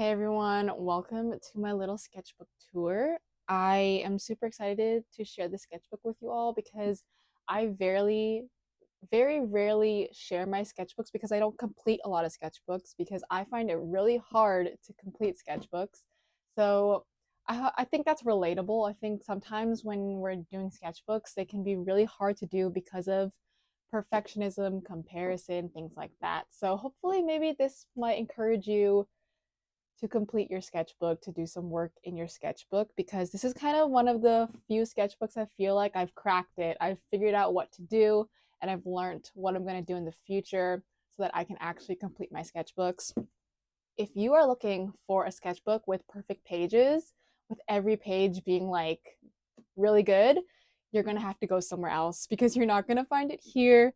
Hey everyone, welcome to my little sketchbook tour. I am super excited to share the sketchbook with you all because I very rarely share my sketchbooks because I don't complete a lot of sketchbooks because I find it really hard to complete sketchbooks. So I think that's relatable. I think sometimes when we're doing sketchbooks, they can be really hard to do because of perfectionism, comparison, things like that. So hopefully, maybe this might encourage you to complete your sketchbook, to do some work in your sketchbook, because this is kind of one of the few sketchbooks I feel like I've cracked it. I've figured out what to do and I've learned what I'm going to do in the future so that I can actually complete my sketchbooks. If you are looking for a sketchbook with perfect pages, with every page being like really good, you're going to have to go somewhere else because you're not going to find it here.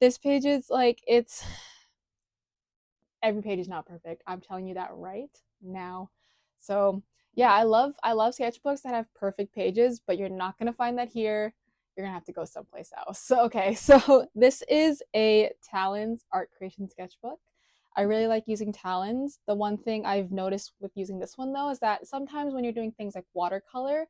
This page is like, it's every page is not perfect. I'm telling you that right now. So yeah, I love sketchbooks that have perfect pages, but you're not gonna find that here. You're gonna have to go someplace else. So okay, so this is a Talons art creation sketchbook. I really like using Talons. The one thing I've noticed with using this one though is that sometimes when you're doing things like watercolor,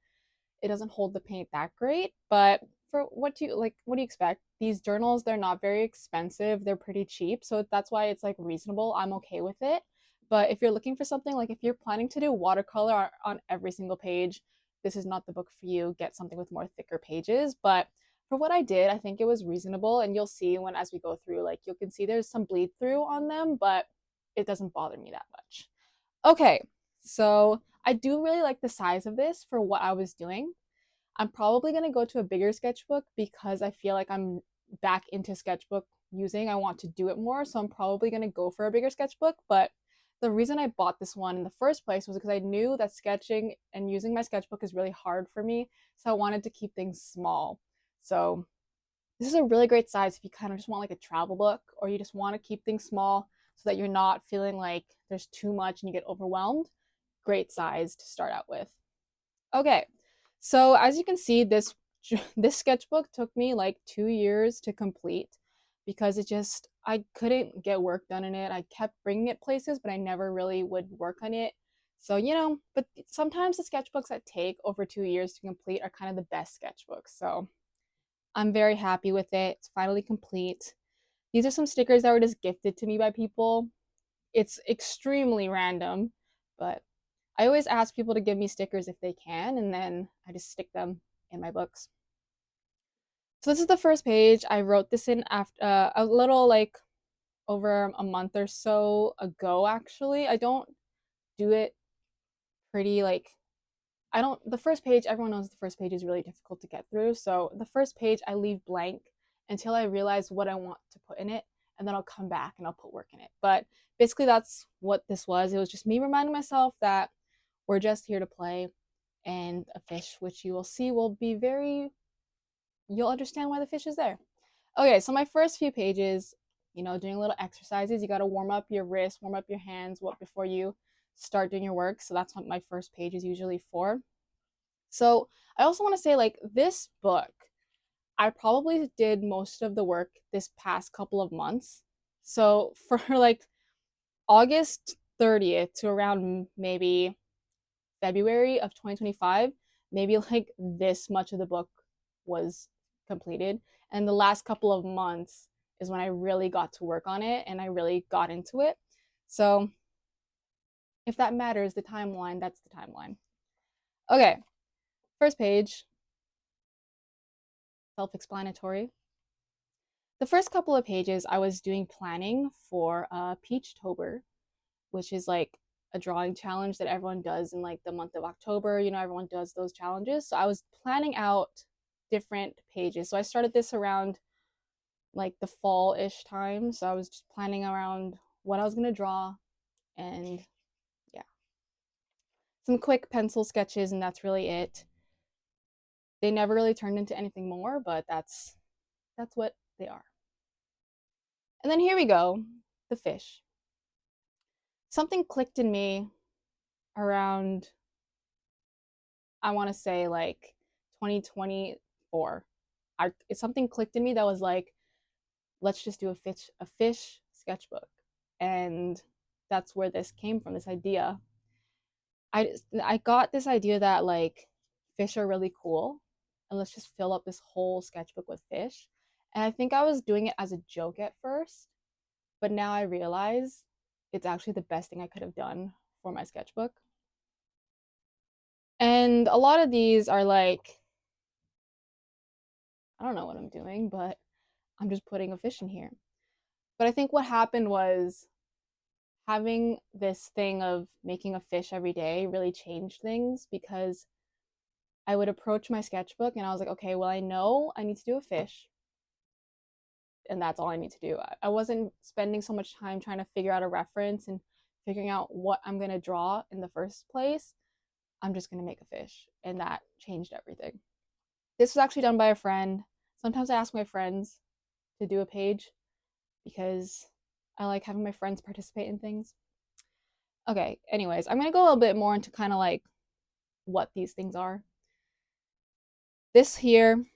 it doesn't hold the paint that great, but for what do you like, what do you expect? These journals, they're not very expensive, they're pretty cheap, so that's why it's like reasonable. I'm okay with it. But if you're looking for something, like if you're planning to do watercolor on every single page, this is not the book for you. Get something with more thicker pages. But for what I did, I think it was reasonable, and you'll see when as we go through, like you can see there's some bleed through on them, but it doesn't bother me that much. Okay, so I do really like the size of this for what I was doing. I'm probably going to go to a bigger sketchbook because I feel like I'm back into sketchbook using. I want to do it more. So I'm probably going to go for a bigger sketchbook. But the reason I bought this one in the first place was because I knew that sketching and using my sketchbook is really hard for me. So I wanted to keep things small. So this is a really great size if you kind of just want like a travel book or you just want to keep things small so that you're not feeling like there's too much and you get overwhelmed. Great size to start out with. Okay, so as you can see, this sketchbook took me like 2 years to complete because I couldn't get work done in it. I kept bringing it places, but I never really would work on it. So, but sometimes the sketchbooks that take over 2 years to complete are kind of the best sketchbooks. So I'm very happy with it. It's finally complete. These are some stickers that were just gifted to me by people. It's extremely random, but I always ask people to give me stickers if they can, and then I just stick them in my books. So this is the first page. I wrote this in after a little like over a month or so ago. Actually, I don't do it pretty like I don't. The first page, everyone knows the first page is really difficult to get through. So the first page I leave blank until I realize what I want to put in it, and then I'll come back and I'll put work in it. But basically, that's what this was. It was just me reminding myself that we're just here to play, and a fish, which you will see will be you'll understand why the fish is there. Okay, so my first few pages, doing little exercises. You got to warm up your wrists, warm up your hands before you start doing your work. So that's what my first page is usually for. So I also want to say, like, this book, I probably did most of the work this past couple of months. So for like August 30th to around maybe February of 2025, maybe like this much of the book was completed. And the last couple of months is when I really got to work on it and I really got into it. So if that matters, the timeline, that's the timeline. Okay, first page, self explanatory. The first couple of pages, I was doing planning for Peachtober, which is like a drawing challenge that everyone does in like the month of October. Everyone does those challenges. So I was planning out different pages. So I started this around like the fall-ish time. So I was just planning around what I was going to draw, and yeah, some quick pencil sketches, and that's really it. They never really turned into anything more, but that's what they are. And then here we go, the fish. Something clicked in me around, I want to say like 2024. Something clicked in me that was like, let's just do a fish sketchbook. And that's where this came from, this idea. I got this idea that like fish are really cool, and let's just fill up this whole sketchbook with fish. And I think I was doing it as a joke at first, but now I realize it's actually the best thing I could have done for my sketchbook. And a lot of these are like, I don't know what I'm doing, but I'm just putting a fish in here. But I think what happened was having this thing of making a fish every day really changed things because I would approach my sketchbook and I was like, okay, well, I know I need to do a fish, and that's all I need to do. I wasn't spending so much time trying to figure out a reference and figuring out what I'm going to draw in the first place. I'm just going to make a fish. And that changed everything. This was actually done by a friend. Sometimes I ask my friends to do a page because I like having my friends participate in things. Okay, anyways, I'm going to go a little bit more into kind of like what these things are. This here,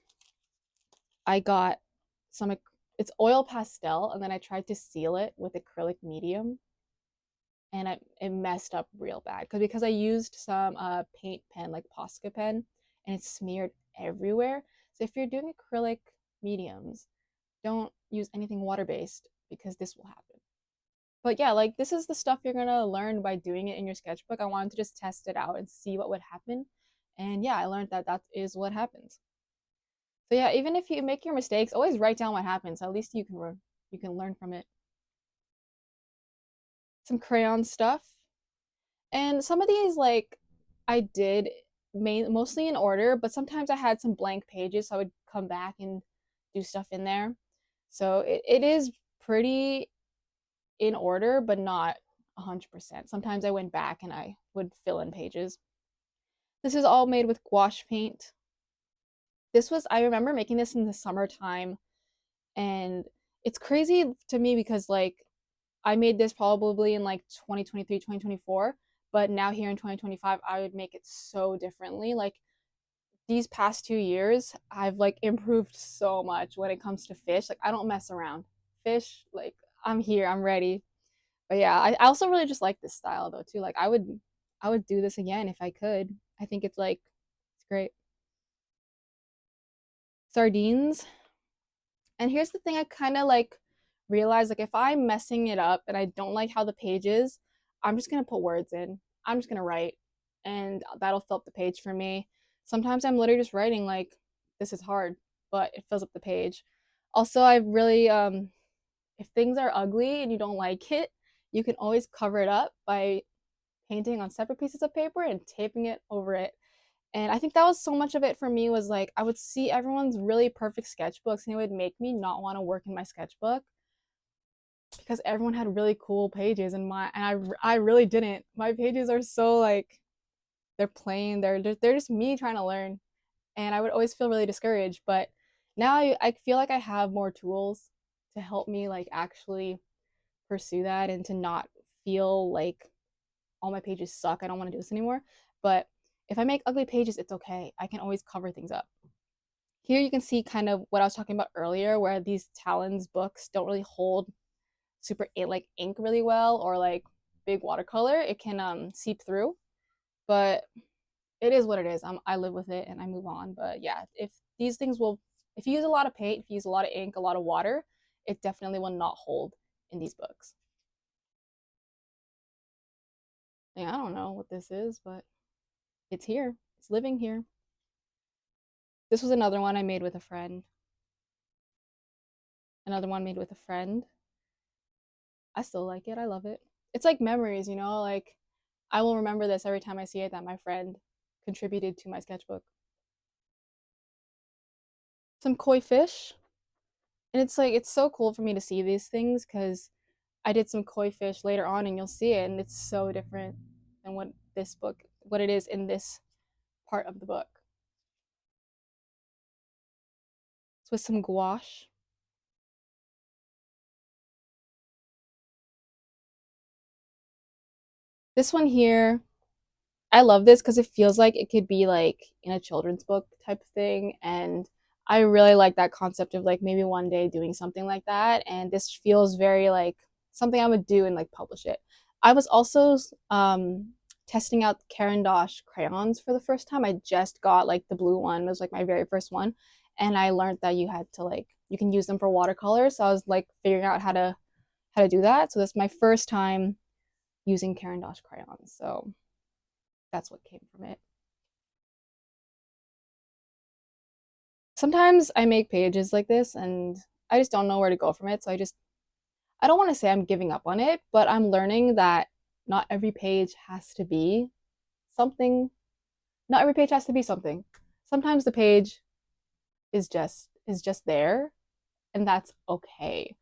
I got some, it's oil pastel, and then I tried to seal it with acrylic medium, and it messed up real bad because I used some paint pen like Posca pen, and it smeared everywhere. So if you're doing acrylic mediums, don't use anything water based because this will happen. But yeah, like this is the stuff you're gonna learn by doing it in your sketchbook. I wanted to just test it out and see what would happen, and yeah, I learned that that is what happens. So yeah, even if you make your mistakes, always write down what happens. So at least you can learn from it. Some crayon stuff. And some of these like I did mostly in order, but sometimes I had some blank pages, so I would come back and do stuff in there. So it is pretty in order, but not 100%. Sometimes I went back and I would fill in pages. This is all made with gouache paint. This was, I remember making this in the summertime, and it's crazy to me because like I made this probably in like 2023, 2024, but now here in 2025, I would make it so differently. Like these past 2 years, I've like improved so much when it comes to fish. Like I don't mess around. Fish, like I'm here, I'm ready. But yeah, I also really just like this style though too. Like I would do this again if I could. I think it's like it's great. Sardines. And here's the thing I kind of like realize like if I'm messing it up and I don't like how the page is, I'm just going to put words in. I'm just going to write, and that'll fill up the page for me. Sometimes I'm literally just writing like this is hard, but it fills up the page. Also, I really if things are ugly and you don't like it, you can always cover it up by painting on separate pieces of paper and taping it over it. And I think that was so much of it for me was like I would see everyone's really perfect sketchbooks and it would make me not want to work in my sketchbook because everyone had really cool pages and I really didn't. My pages are so like they're plain, they're just me trying to learn, and I would always feel really discouraged, but now I feel like I have more tools to help me like actually pursue that and to not feel like all my pages suck. I don't want to do this anymore. But if I make ugly pages, it's okay. I can always cover things up. Here you can see kind of what I was talking about earlier, where these Talons books don't really hold super like ink really well or like big watercolor. It can seep through, but it is what it is. I live with it and I move on. But yeah, if these things will, if you use a lot of paint, if you use a lot of ink, a lot of water, it definitely will not hold in these books. Yeah, I don't know what this is, but it's here. It's living here. This was another one I made with a friend. Another one made with a friend. I still like it. I love it. It's like memories, you know? Like I will remember this every time I see it that my friend contributed to my sketchbook. Some koi fish. And it's like it's so cool for me to see these things cuz I did some koi fish later on and you'll see it and it's so different than what it is in this part of the book. It's with some gouache. This one here, I love this because it feels like it could be like in a children's book type of thing. And I really like that concept of like maybe one day doing something like that. And this feels very like something I would do and like publish it. I was also testing out Caran d'Ache crayons for the first time. I just got like the blue one, it was like my very first one, and I learned that you had to like you can use them for watercolor. So I was like figuring out how to do that. So that's my first time using Caran d'Ache crayons. So that's what came from it. Sometimes I make pages like this and I just don't know where to go from it. So I don't want to say I'm giving up on it, but I'm learning that not every page has to be something. Not every page has to be something. Sometimes the page is just there and that's okay.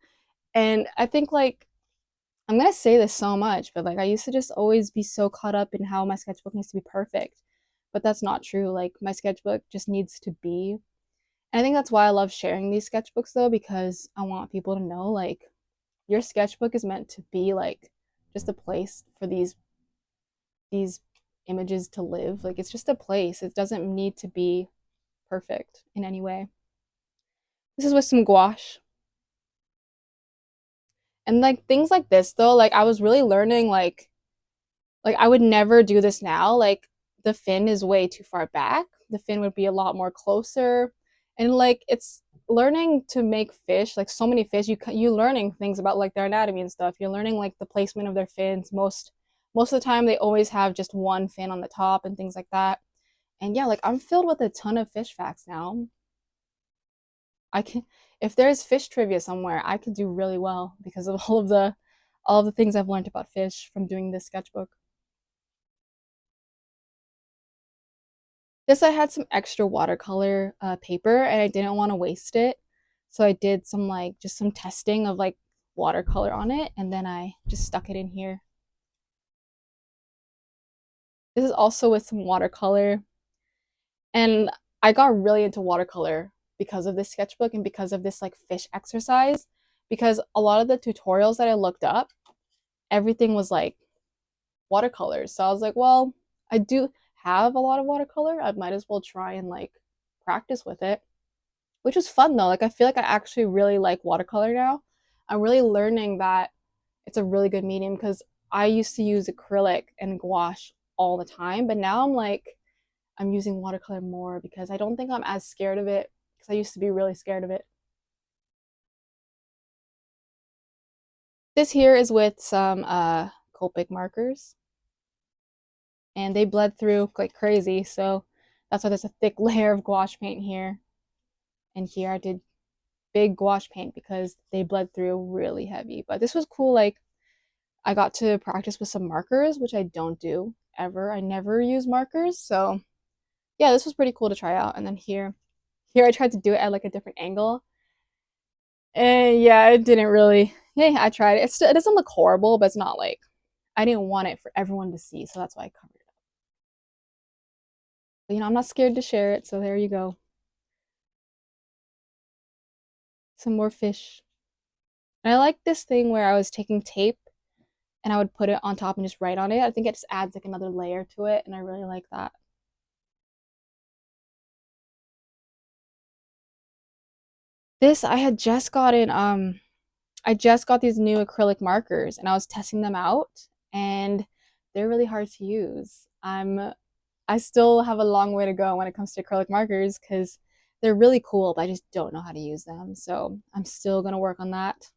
And I think like I'm gonna say this so much, but like I used to just always be so caught up in how my sketchbook needs to be perfect. But that's not true. Like my sketchbook just needs to be. And I think that's why I love sharing these sketchbooks though, because I want people to know like your sketchbook is meant to be like just a place for these images to live. Like it's just a place. It doesn't need to be perfect in any way. This is with some gouache. And like things like this though, like I was really learning like I would never do this now. Like the fin is way too far back. The fin would be a lot more closer. And like it's learning to make fish, like so many fish, you learning things about like their anatomy and stuff. You're learning like the placement of their fins. Most of the time they always have just one fin on the top and things like that. And yeah, like I'm filled with a ton of fish facts now. I can if there's fish trivia somewhere, I could do really well because of all of the things I've learned about fish from doing this sketchbook. This I had some extra watercolor paper and I didn't want to waste it. So I did some like just some testing of like watercolor on it and then I just stuck it in here. This is also with some watercolor and I got really into watercolor because of this sketchbook and because of this like fish exercise because a lot of the tutorials that I looked up, everything was like watercolors. So I was like, well, I do have a lot of watercolor. I might as well try and like practice with it, which was fun though. Like I feel like I actually really like watercolor now. I'm really learning that it's a really good medium because I used to use acrylic and gouache all the time, but now I'm using watercolor more because I don't think I'm as scared of it because I used to be really scared of it. This here is with some Copic markers and they bled through like crazy, so that's why there's a thick layer of gouache paint here. And here I did big gouache paint because they bled through really heavy. But this was cool. Like I got to practice with some markers, which I don't do ever. I never use markers. So yeah, this was pretty cool to try out. And then here I tried to do it at like a different angle. And yeah, it didn't really. Hey, I tried it. It doesn't look horrible, but it's not like I didn't want it for everyone to see, so that's why I covered it up. But I'm not scared to share it, so there you go. Some more fish. And I like this thing where I was taking tape and I would put it on top and just write on it. I think it just adds like another layer to it, and I really like that. This I just got these new acrylic markers and I was testing them out and they're really hard to use. I still have a long way to go when it comes to acrylic markers because they're really cool, but I just don't know how to use them. So I'm still gonna work on that.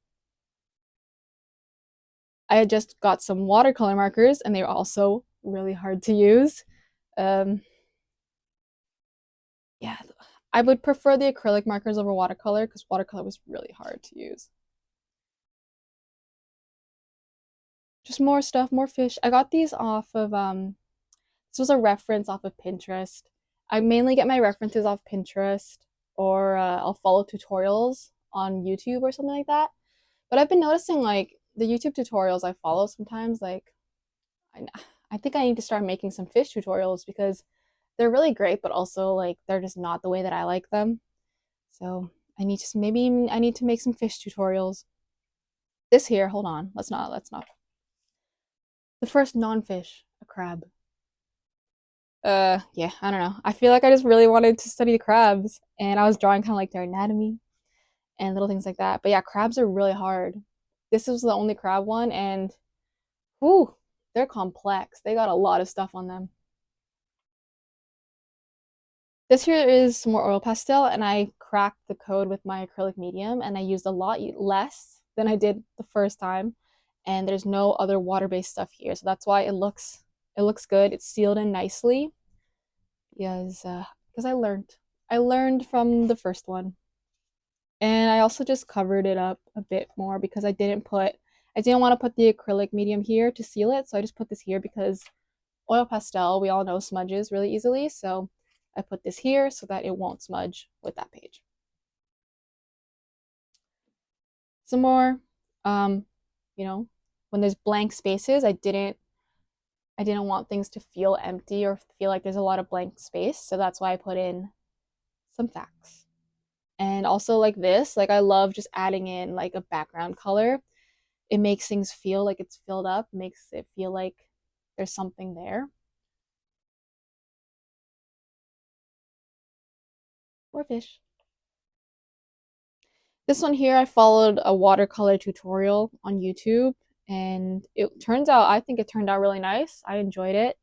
I had just got some watercolor markers and they're also really hard to use. Um, yeah, I would prefer the acrylic markers over watercolor because watercolor was really hard to use. Just more stuff, more fish. I got these off of this was a reference off of Pinterest. I mainly get my references off Pinterest or I'll follow tutorials on YouTube or something like that. But I've been noticing like the YouTube tutorials I follow sometimes like I, I think I need to start making some fish tutorials because they're really great, but also like they're just not the way that I like them. So maybe I need to make some fish tutorials. This here, hold on, let's not. The first non-fish, a crab. Yeah, I don't know. I feel like I just really wanted to study the crabs and I was drawing kind of like their anatomy and little things like that. But yeah, crabs are really hard. This was the only crab one and whoo, they're complex. They got a lot of stuff on them. This here is some more oil pastel, and I cracked the code with my acrylic medium, and I used a lot less than I did the first time. And there's no other water-based stuff here, so that's why it looks good. It's sealed in nicely because I learned from the first one. And I also just covered it up a bit more because I didn't want to put the acrylic medium here to seal it, so I just put this here because oil pastel, we all know, smudges really easily, so I put this here so that it won't smudge with that page. Some more, um, you know, when there's blank spaces, I didn't want things to feel empty or feel like there's a lot of blank space, so that's why I put in some facts. And also like this, like I love just adding in like a background color. It makes things feel like it's filled up, makes it feel like there's something there. Or fish. This one here, I followed a watercolor tutorial on YouTube, and I think it turned out really nice. I enjoyed it.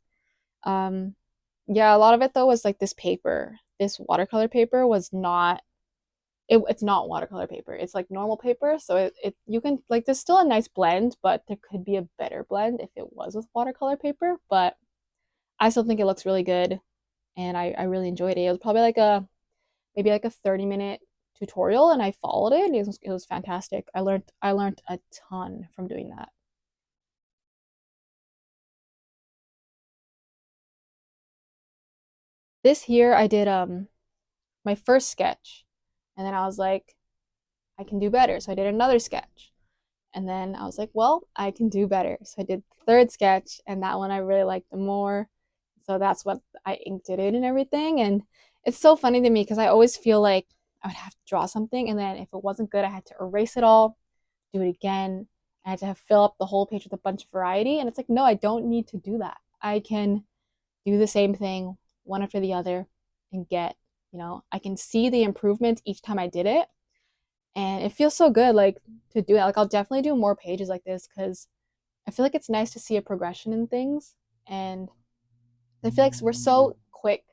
Um, yeah, a lot of it though was like this paper. This watercolor paper was not it's not watercolor paper. It's like normal paper, so it you can like there's still a nice blend, but there could be a better blend if it was with watercolor paper, but I still think it looks really good and I really enjoyed it. It was probably like a maybe like a 30-minute tutorial and I followed it. It was fantastic. I learned a ton from doing that. This here I did my first sketch and then I was like I can do better. So I did another sketch. And then I was like, well, I can do better. So I did the third sketch and that one I really liked the more. So that's what I inked it in and everything. And it's so funny to me because I always feel like I would have to draw something and then if it wasn't good, I had to erase it all, do it again. I had to fill up the whole page with a bunch of variety. And it's like, no, I don't need to do that. I can do the same thing one after the other and I can see the improvements each time I did it. And it feels so good, like to do it. Like I'll definitely do more pages like this because I feel like it's nice to see a progression in things. And I feel like we're so quick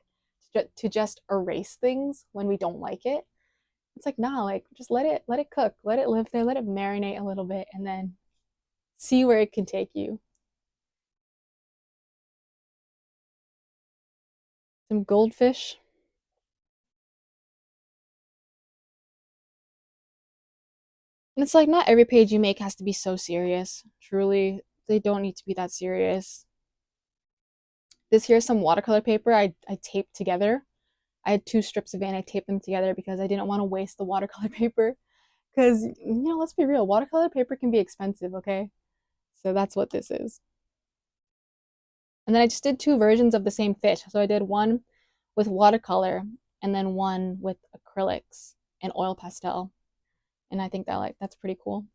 to just erase things when we don't like it. It's like, nah, like just let it cook, let it live there, let it marinate a little bit, and then see where it can take you. Some goldfish. And it's like not every page you make has to be so serious. Truly, they don't need to be that serious. This here's some watercolor paper I taped together. I had two strips of it and I taped them together because I didn't want to waste the watercolor paper. Because, let's be real, watercolor paper can be expensive, okay? So that's what this is. And then I just did two versions of the same fish. So I did one with watercolor and then one with acrylics and oil pastel. And I think that's pretty cool.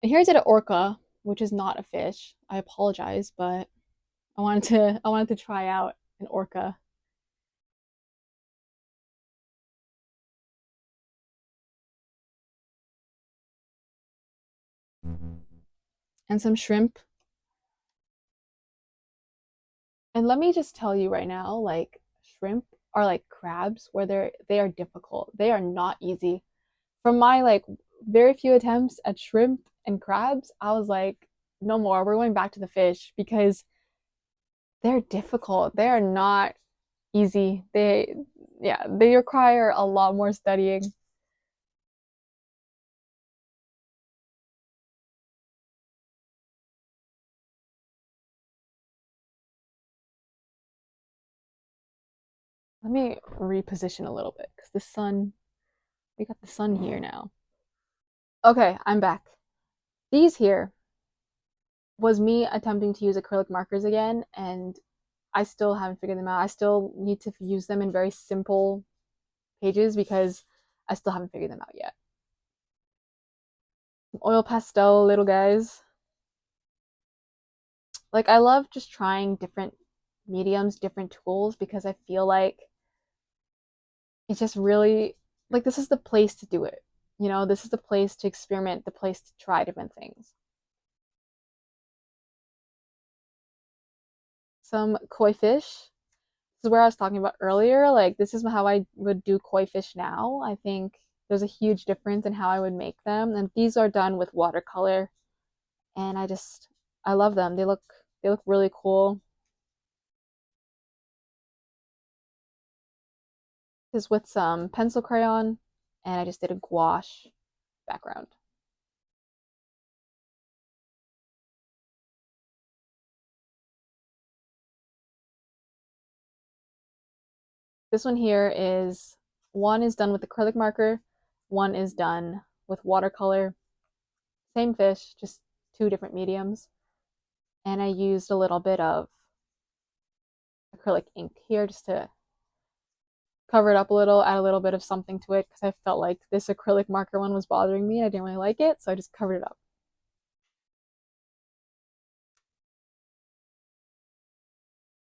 And here I did an orca, which is not a fish. I apologize, but I wanted to try out an orca. And some shrimp. And let me just tell you right now, like shrimp are like crabs where they are difficult. They are not easy. From my like very few attempts at shrimp and crabs, I was like, no more. We're going back to the fish because they're difficult. They are not easy. They require a lot more studying. Let me reposition a little bit because we got the sun here now. Okay, I'm back. These here was me attempting to use acrylic markers again, and I still haven't figured them out. I still need to use them in very simple pages because I still haven't figured them out yet. Oil pastel little guys. Like I love just trying different mediums, different tools because I feel like it's just really like this is the place to do it. This is the place to experiment, the place to try different things. Some koi fish. This is where I was talking about earlier. Like, this is how I would do koi fish now. I think there's a huge difference in how I would make them. And these are done with watercolor. And I love them. They look really cool. This is with some pencil crayon, and I just did a gouache background. This one here is one is done with acrylic marker, one is done with watercolor. Same fish, just two different mediums. And I used a little bit of acrylic ink here just to cover it up a little, add a little bit of something to it because I felt like this acrylic marker one was bothering me. I didn't really like it, so I just covered it up.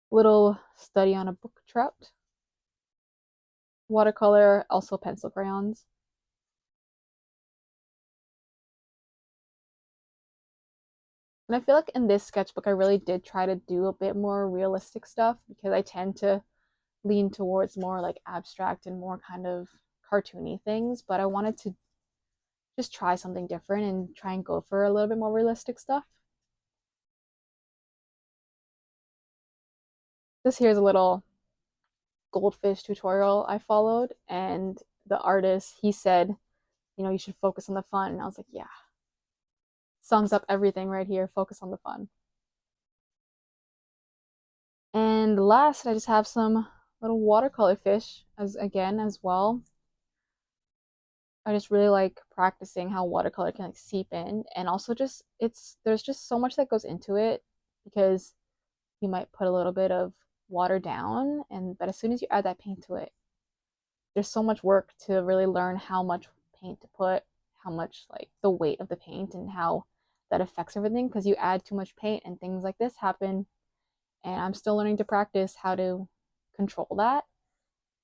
Little study on a brook trout. Watercolor, also pencil crayons. And I feel like in this sketchbook, I really did try to do a bit more realistic stuff because I tend to lean towards more like abstract and more kind of cartoony things. But I wanted to just try something different and try and go for a little bit more realistic stuff. This here is a little goldfish tutorial I followed, and the artist, he said, you should focus on the fun. And I was like, yeah, sums up everything right here. Focus on the fun. And last, I just have some little watercolor fish as well. I just really like practicing how watercolor can like seep in, and also just there's just so much that goes into it because you might put a little bit of water down, and but as soon as you add that paint to it, there's so much work to really learn how much paint to put, how much like the weight of the paint and how that affects everything because you add too much paint and things like this happen. And I'm still learning to practice how to control that.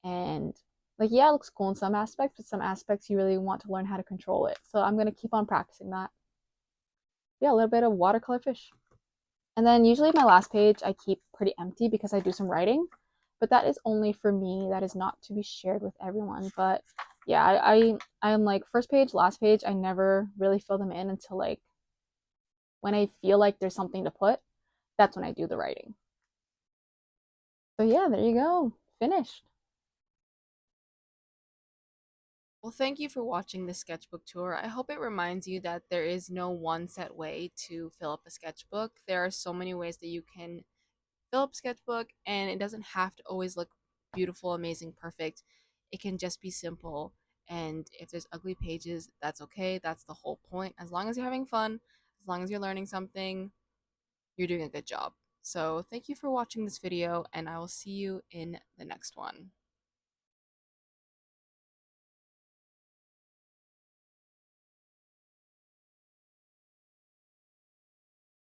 And like, yeah, it looks cool in some aspects, but some aspects you really want to learn how to control it. So I'm going to keep on practicing that. Yeah, a little bit of watercolor fish. And then usually my last page I keep pretty empty because I do some writing, but that is only for me. That is not to be shared with everyone. But yeah, I'm like first page, last page, I never really fill them in until like when I feel like there's something to put. That's when I do the writing. So yeah, there you go. Finished. Well, thank you for watching this sketchbook tour. I hope it reminds you that there is no one set way to fill up a sketchbook. There are so many ways that you can fill up a sketchbook, and it doesn't have to always look beautiful, amazing, perfect. It can just be simple. And if there's ugly pages, that's okay. That's the whole point. As long as you're having fun, as long as you're learning something, you're doing a good job. So, thank you for watching this video, and I will see you in the next one.